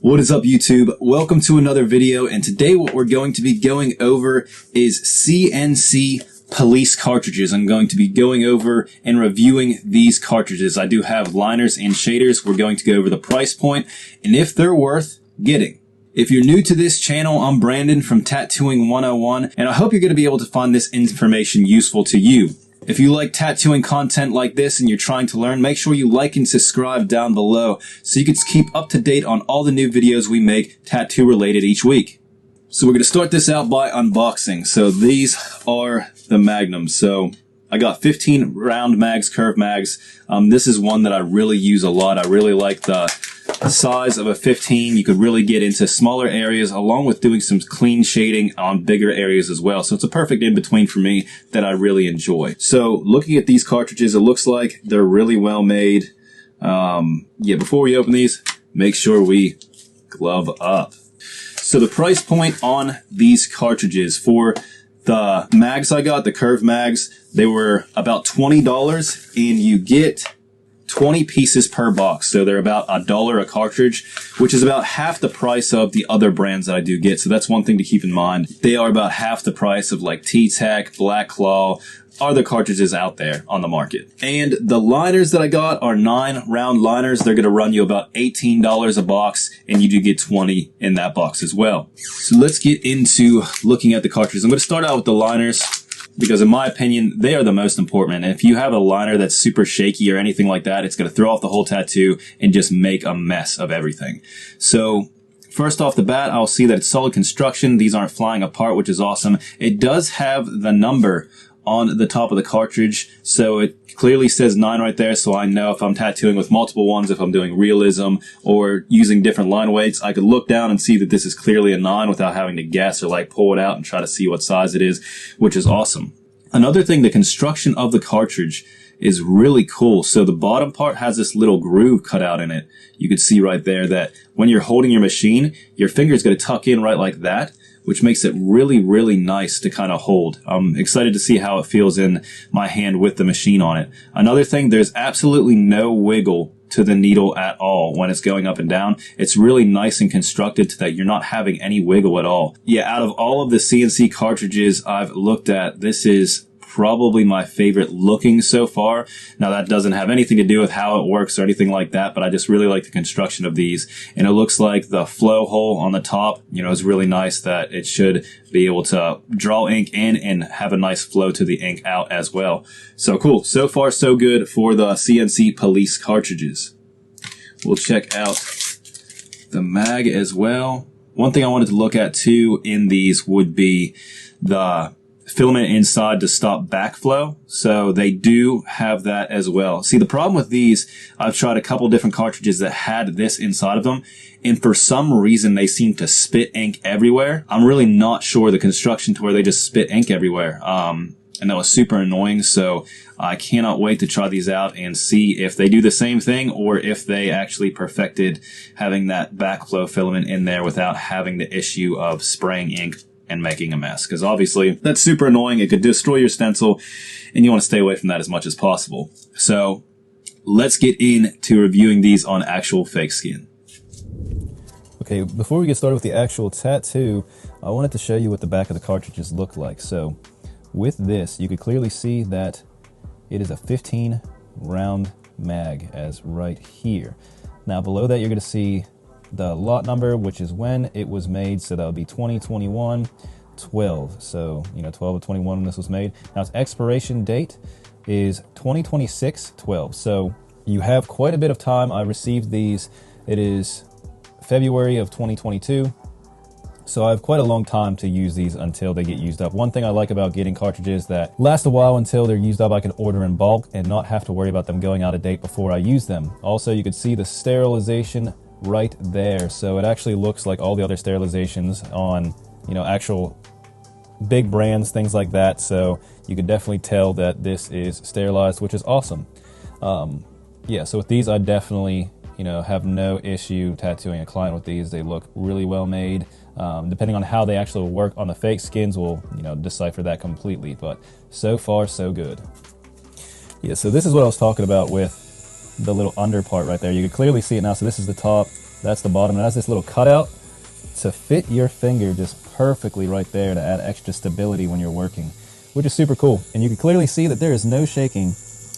What is up, YouTube? Welcome to another video, and today what we're going to be going over is CNC police cartridges. I'm going to be going over and reviewing these cartridges. I do have liners and shaders. We're going to go over the price point and if they're worth getting. If you're new to this channel, I'm Brandon from Tattooing 101, and I hope you're going to be able to find this information useful to you. If you like tattooing content like this and you're trying to learn, make sure you like and subscribe down below so you can keep up to date on all the new videos we make tattoo related each week. So we're going to start this out by unboxing. So these are the magnums. So I got 15 round mags, curved mags. This is one that I really use a lot. I really like the size of a 15. You could really get into smaller areas along with doing some clean shading on bigger areas as well. So it's a perfect in-between for me that I really enjoy. So looking at these cartridges, it looks like they're really well made. Before we open these, make sure we glove up. So the price point on these cartridges for the mags I got, the curved mags, they were about $20, and you get 20 pieces per box. So they're about $1 a cartridge, which is about half the price of the other brands that I do get. So that's one thing to keep in mind. They are about half the price of like T-Tac, Black Claw, other cartridges out there on the market. And the liners that I got are 9 round liners. They're going to run you about $18 a box, and you do get 20 in that box as well. So let's get into looking at the cartridges. I'm going to start out with the liners, because in my opinion, they are the most important. And if you have a liner that's super shaky or anything like that, it's going to throw off the whole tattoo and just make a mess of everything. So first off the bat, I'll see that it's solid construction. These aren't flying apart, which is awesome. It does have the number on the top of the cartridge, so it clearly says 9 right there, so I know if I'm tattooing with multiple ones, if I'm doing realism or using different line weights, I could look down and see that this is clearly a 9 without having to guess or like pull it out and try to see what size it is, which is awesome. Another thing, the construction of the cartridge is really cool. So the bottom part has this little groove cut out in it. You can see right there that when you're holding your machine, your finger's going to tuck in right like that, which makes it really, really nice to kind of hold. I'm excited to see how it feels in my hand with the machine on it. Another thing, there's absolutely no wiggle to the needle at all when it's going up and down. It's really nice and constructed to that you're not having any wiggle at all. Yeah, out of all of the CNC cartridges I've looked at, this is probably my favorite looking so far. Now that doesn't have anything to do with how it works or anything like that, but I just really like the construction of these. And it looks like the flow hole on the top, is really nice, that it should be able to draw ink in and have a nice flow to the ink out as well. So cool. So far so good for the CNC police cartridges. We'll check out the mag as well. One thing I wanted to look at too in these would be the filament inside to stop backflow. So they do have that as well. See, the problem with these, I've tried a couple different cartridges that had this inside of them, and for some reason they seem to spit ink everywhere. I'm really not sure the construction to where they just spit ink everywhere. And that was super annoying. So I cannot wait to try these out and see if they do the same thing or if they actually perfected having that backflow filament in there without having the issue of spraying ink and making a mess, because obviously that's super annoying. It could destroy your stencil, and you want to stay away from that as much as possible. So let's get into reviewing these on actual fake skin. Okay, before we get started with the actual tattoo, I wanted to show you what the back of the cartridges look like. So with this, you could clearly see that it is a 15 round mag, as right here. Now below that, you're going to see the lot number, which is when it was made, so that would be 2021 12. So 12 of 21 when this was made. Now its expiration date is 2026 12. So you have quite a bit of time. I received these, it is February of 2022, so I have quite a long time to use these until they get used up. One thing I like about getting cartridges that last a while until they're used up, I can order in bulk and not have to worry about them going out of date before I use them. Also, you can see the sterilization right there, so it actually looks like all the other sterilizations on actual big brands, things like that. So you can definitely tell that this is sterilized, which is awesome. Yeah, so with these I definitely have no issue tattooing a client with these. They look really well made. Depending on how they actually work on the fake skins, we'll decipher that completely, but so far so good. Yeah, so this is what I was talking about with the little under part right there. You can clearly see it now. So this is the top, That's the bottom. It has this little cutout to fit your finger just perfectly right there to add extra stability when you're working, which is super cool. And you can clearly see that there is no shaking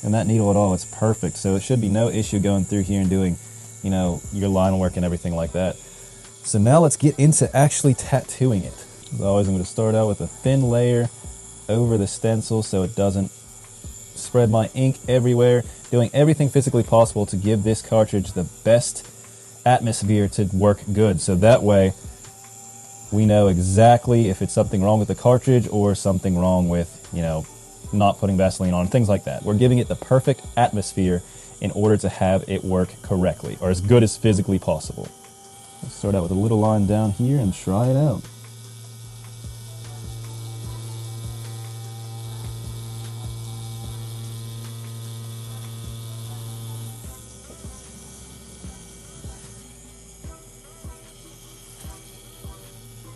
in that needle at all. It's perfect. So it should be no issue going through here and doing, you know, your line work and everything like that. So now let's get into actually tattooing it. As always, I'm going to start out with a thin layer over the stencil so it doesn't spread my ink everywhere, doing everything physically possible to give this cartridge the best atmosphere to work good. So that way we know exactly if it's something wrong with the cartridge or something wrong with, you know, not putting Vaseline on, things like that. We're giving it the perfect atmosphere in order to have it work correctly, or as good as physically possible. Let's start out with a little line down here and try it out.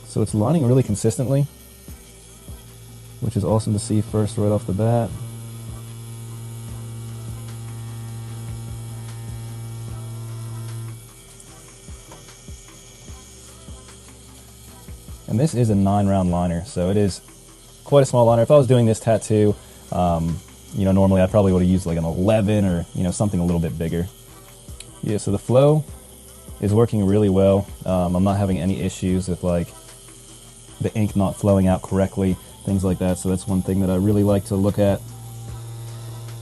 So it's lining really consistently, which is awesome to see first right off the bat. And this is a 9-round liner, so it is quite a small liner. If I was doing this tattoo, you know, normally I probably would have used like an 11 or, you know, something a little bit bigger. Yeah, so the flow is working really well. I'm not having any issues with like the ink not flowing out correctly, things like that. So that's one thing that I really like to look at,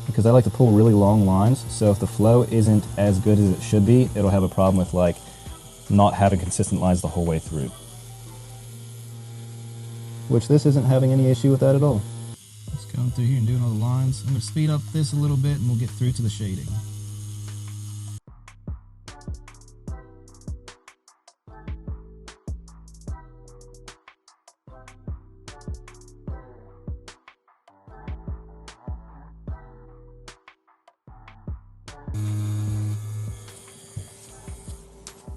because I like to pull really long lines. So if the flow isn't as good as it should be, it'll have a problem with like not having consistent lines the whole way through. Which this isn't having any issue with that at all. Just going through here and doing all the lines. I'm going to speed up this a little bit and we'll get through to the shading.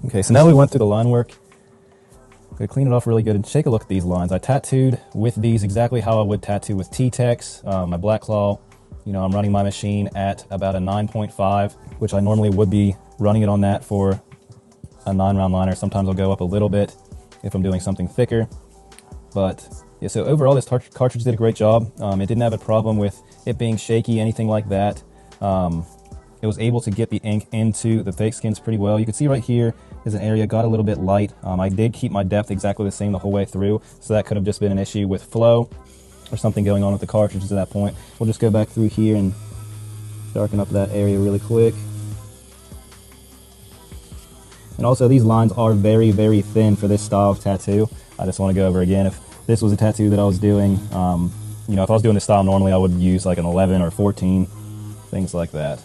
Okay, so now we went through the line work. I'm going to clean it off really good and take a look at these lines. I tattooed with these exactly how I would tattoo with T-Tex, my Black Claw. You know, I'm running my machine at about a 9.5, which I normally would be running it on that for a 9-round liner. Sometimes I'll go up a little bit if I'm doing something thicker. But yeah, so overall this cartridge did a great job. It didn't have a problem with it being shaky, anything like that. It was able to get the ink into the fake skins pretty well. You can see right here is an area got a little bit light. I did keep my depth exactly the same the whole way through, so that could have just been an issue with flow or something going on with the cartridges at that point. We'll just go back through here and darken up that area really quick. And also these lines are very, very thin for this style of tattoo. I just want to go over again, if this was a tattoo that I was doing, you know, if I was doing this style normally, I would use like an 11 or 14, things like that.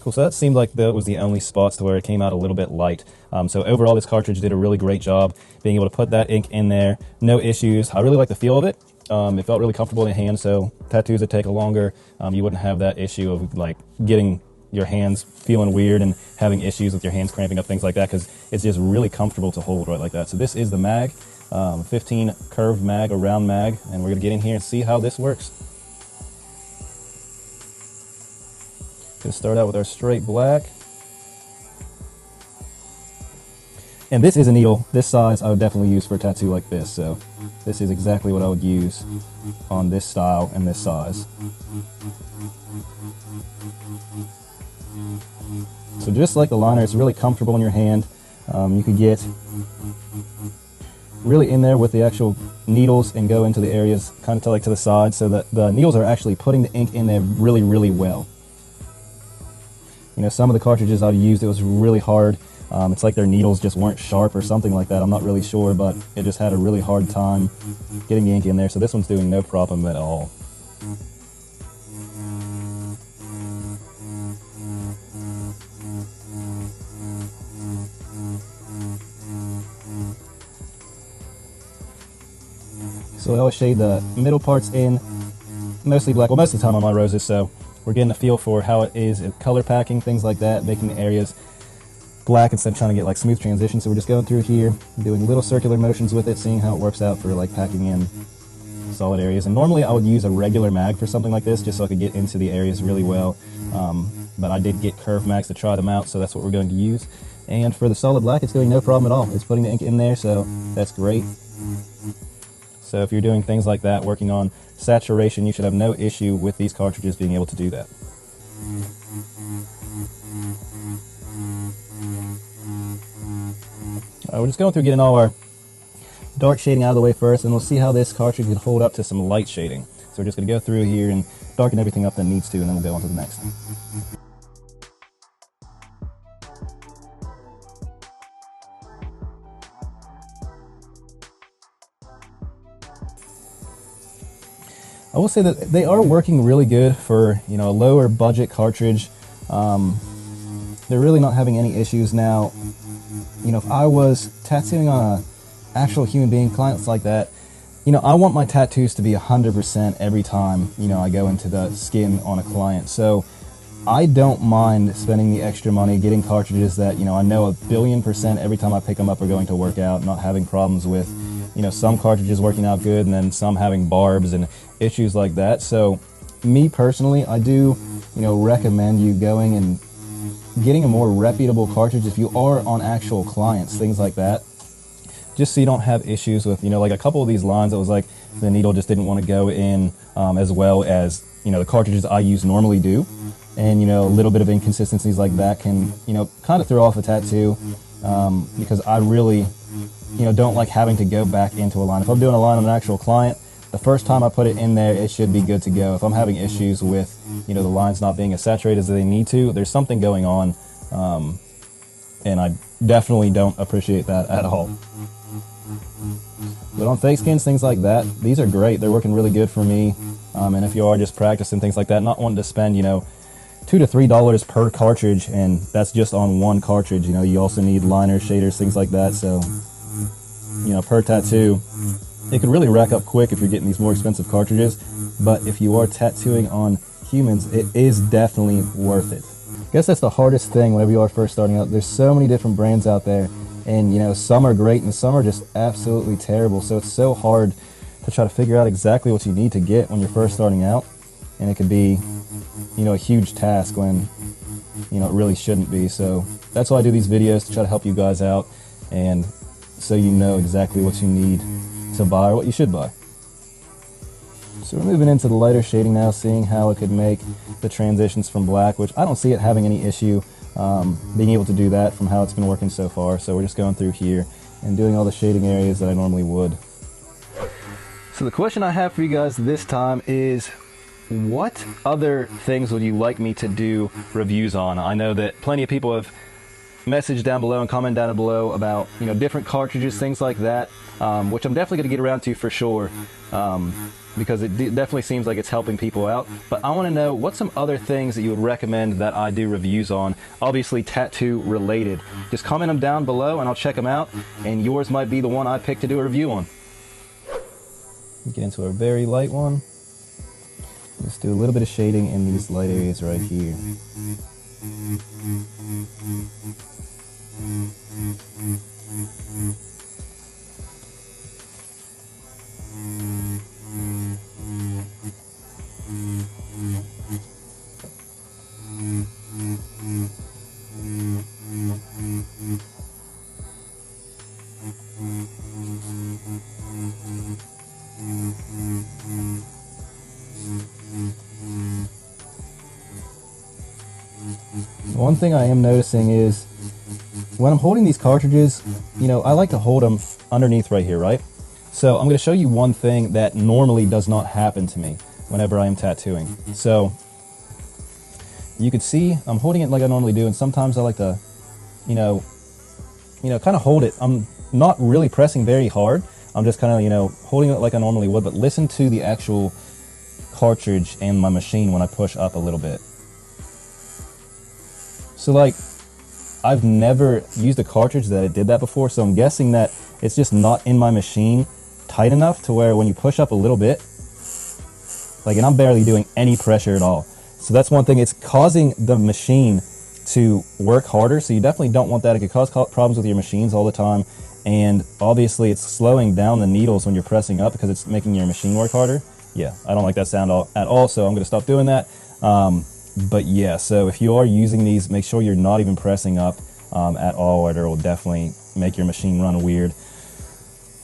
Cool, so that seemed like that was the only spots to where it came out a little bit light. So overall, this cartridge did a really great job being able to put that ink in there. No issues. I really like the feel of it. It felt really comfortable in the hand, so tattoos that take longer, you wouldn't have that issue of like getting your hands feeling weird and having issues with your hands cramping up, things like that, because it's just really comfortable to hold right like that. So this is the mag, 15 curved mag or round mag, and we're going to get in here and see how this works. Going to start out with our straight black. And this is a needle, this size I would definitely use for a tattoo like this, so this is exactly what I would use on this style and this size. So just like the liner, it's really comfortable in your hand. You could get really in there with the actual needles and go into the areas kind of to like to the side, so that the needles are actually putting the ink in there really, really well. You know, some of the cartridges I've used, it was really hard. It's like their needles just weren't sharp or something like that. I'm not really sure, but it just had a really hard time getting the ink in there. So this one's doing no problem at all. So I always shade the middle parts in, mostly black, well, most of the time on my roses, so we're getting a feel for how it is in color packing, things like that, making the areas black instead of trying to get like smooth transitions. So we're just going through here, doing little circular motions with it, seeing how it works out for like packing in solid areas. And normally I would use a regular mag for something like this, just so I could get into the areas really well. But I did get curved mags to try them out, so that's what we're going to use. And for the solid black, it's doing no problem at all. It's putting the ink in there, so that's great. So if you're doing things like that, working on saturation, you should have no issue with these cartridges being able to do that. We're just going through getting all our dark shading out of the way first, and we'll see how this cartridge can hold up to some light shading. So we're just going to go through here and darken everything up that needs to, and then we'll go on to the next. I will say that they are working really good for, you know, a lower budget cartridge. They're really not having any issues now. You know, if I was tattooing on an actual human being, clients like that, you know, I want my tattoos to be 100% every time, you know, I go into the skin on a client. So I don't mind spending the extra money getting cartridges that, you know, I know 1,000,000,000% every time I pick them up are going to work out, not having problems with, you know, some cartridges working out good and then some having barbs and issues like that. So me personally, I do, you know, recommend you going and getting a more reputable cartridge if you are on actual clients, things like that, just so you don't have issues with, you know, like a couple of these lines that was like the needle just didn't want to go in as well as, you know, the cartridges I use normally do. And, you know, a little bit of inconsistencies like that can, you know, kind of throw off a tattoo because I really, you know, don't like having to go back into a line. If I'm doing a line on an actual client, the first time I put it in there, it should be good to go. If I'm having issues with, you know, the lines not being as saturated as they need to, there's something going on, and I definitely don't appreciate that at all. But on fake skins, things like that, these are great. They're working really good for me, and if you are just practicing things like that, not wanting to spend, you know, $2 to $3 per cartridge, and that's just on one cartridge. You know, you also need liners, shaders, things like that, so, you know, per tattoo, it could really rack up quick if you're getting these more expensive cartridges, but if you are tattooing on humans, it is definitely worth it. I guess that's the hardest thing whenever you are first starting out. There's so many different brands out there, and, you know, some are great and some are just absolutely terrible, so it's so hard to try to figure out exactly what you need to get when you're first starting out, and it could be, you know, a huge task when, you know, it really shouldn't be. So that's why I do these videos, to try to help you guys out and so you know exactly what you need to buy or what you should buy. So we're moving into the lighter shading now, seeing how it could make the transitions from black, which I don't see it having any issue being able to do that from how it's been working so far. So we're just going through here and doing all the shading areas that I normally would. So the question I have for you guys this time is, what other things would you like me to do reviews on? I know that plenty of people have messaged down below and comment down below about, you know, different cartridges, things like that, which I'm definitely going to get around to for sure, because it definitely seems like it's helping people out. But I want to know what's some other things that you would recommend that I do reviews on, obviously tattoo related. Just comment them down below and I'll check them out, and yours might be the one I pick to do a review on. Get into a very light one. Let's do a little bit of shading in these light areas right here. One thing I am noticing is when I'm holding these cartridges, you know, I like to hold them underneath right here, right? So I'm going to show you one thing that normally does not happen to me whenever I am tattooing. So you can see I'm holding it like I normally do, and sometimes I like to, you know, kind of hold it. I'm not really pressing very hard. I'm just kind of, you know, holding it like I normally would, but listen to the actual cartridge and my machine when I push up a little bit. So like, I've never used a cartridge that it did that before, so I'm guessing that it's just not in my machine tight enough to where when you push up a little bit, like, and I'm barely doing any pressure at all. So that's one thing, it's causing the machine to work harder, so you definitely don't want that. It could cause problems with your machines all the time, and obviously it's slowing down the needles when you're pressing up because it's making your machine work harder. Yeah, I don't like that sound at all, so I'm going to stop doing that. But yeah, so if you are using these, make sure you're not even pressing up. at all, or it will definitely make your machine run weird.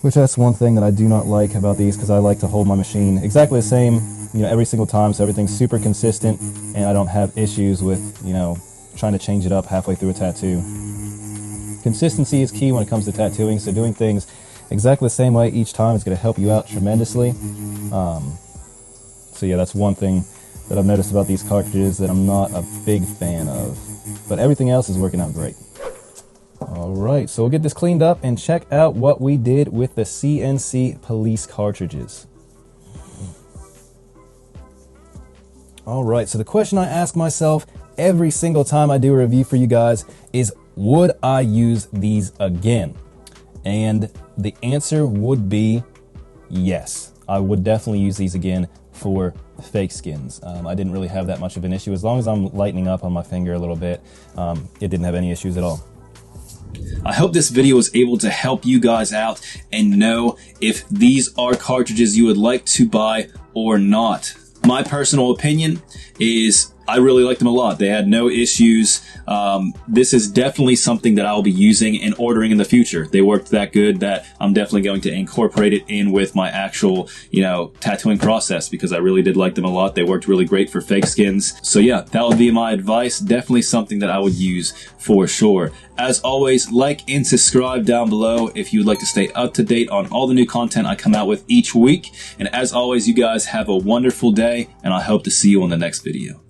Which that's one thing that I do not like about these, because I like to hold my machine exactly the same, every single time, so everything's super consistent, and I don't have issues with, trying to change it up halfway through a tattoo. Consistency is key when it comes to tattooing, so doing things exactly the same way each time is going to help you out tremendously. So yeah, that's one thing that I've noticed about these cartridges that I'm not a big fan of. But everything else is working out great. Alright, so we'll get this cleaned up and check out what we did with the CNC police cartridges. Alright, so the question I ask myself every single time I do a review for you guys is, would I use these again? And the answer would be yes. I would definitely use these again for fake skins. I didn't really have that much of an issue. As long as I'm lightening up on my finger a little bit, it didn't have any issues at all. I hope this video was able to help you guys out and know if these are cartridges you would like to buy or not. My personal opinion is I really liked them a lot. They had no issues. This is definitely something that I'll be using and ordering in the future. They worked that good that I'm definitely going to incorporate it in with my actual, tattooing process, because I really did like them a lot. They worked really great for fake skins. So yeah, that would be my advice. Definitely something that I would use for sure. As always, like and subscribe down below if you would like to stay up to date on all the new content I come out with each week. And as always, you guys have a wonderful day, and I hope to see you on the next video.